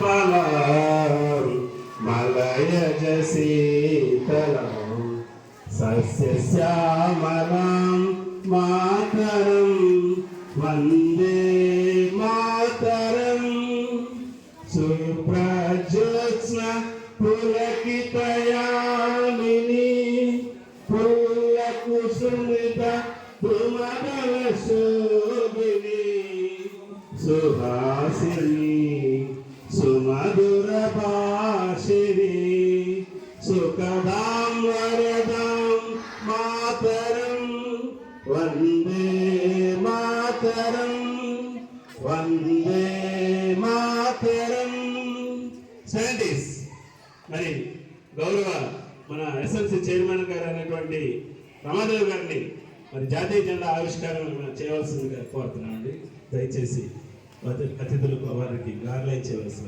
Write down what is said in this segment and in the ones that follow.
ఫలం మలయజ శీతలం సస్యశ్యామలం మాతరం వందే మాతరం సుప్రజ్యోత్స్న పులకితయామిని పుల్లకుసుమిత తుమదల శోభిని సుహాసిని సుమధుర భాషిని సుఖదాం వరదాం మాతరం వందే మాతరం వందే మాతరం. సైంటిస్ట్ మరి గౌరవ మన ఎస్ఎంసి చైర్మన్ గారు అనేటువంటి రమాదేవి గారిని మరి జాతీయ జెండా ఆవిష్కారం చేయవలసిందిగా కోరుతున్నాం అండి. దయచేసి అతిథులకు వారికి గార్లైన్ చేయవలసిన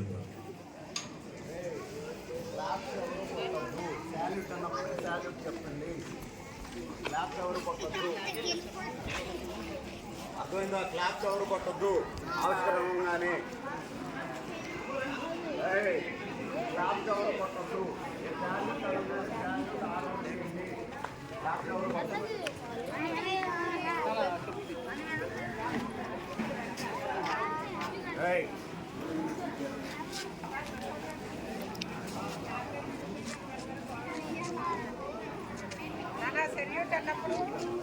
అర్థమైందా? క్లాప్ ఎవరు కొట్టద్దు ఆవిష్కరణగానే క్లాప్ ఎవరు కొట్టద్దు క్లాప్ ఎవరు కొట్టద్దు.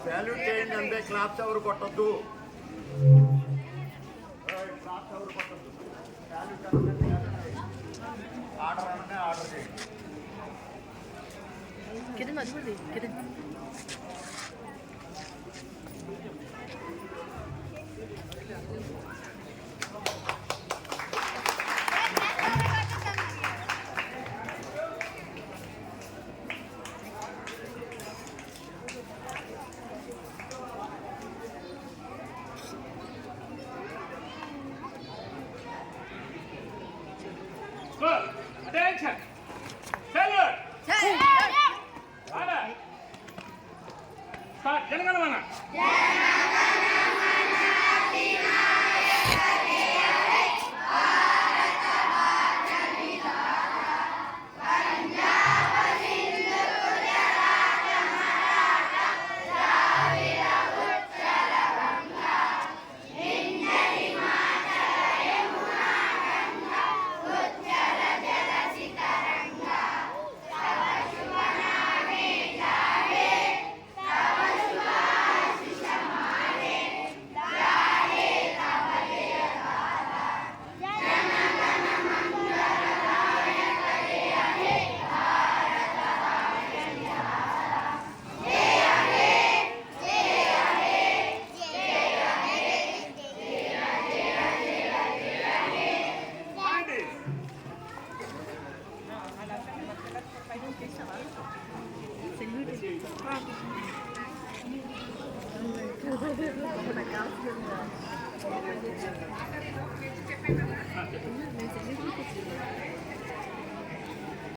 సాల్యూట్ చేయండి అంటే క్లాప్స్ ఎవరు కొట్టద్దు. క్లాప్స్ ఎవరు కొట్టద్దు. ఆర్డర్ అంటే ఆర్డర్ చేయండి. Attention! Salute! Order! Start. Janagana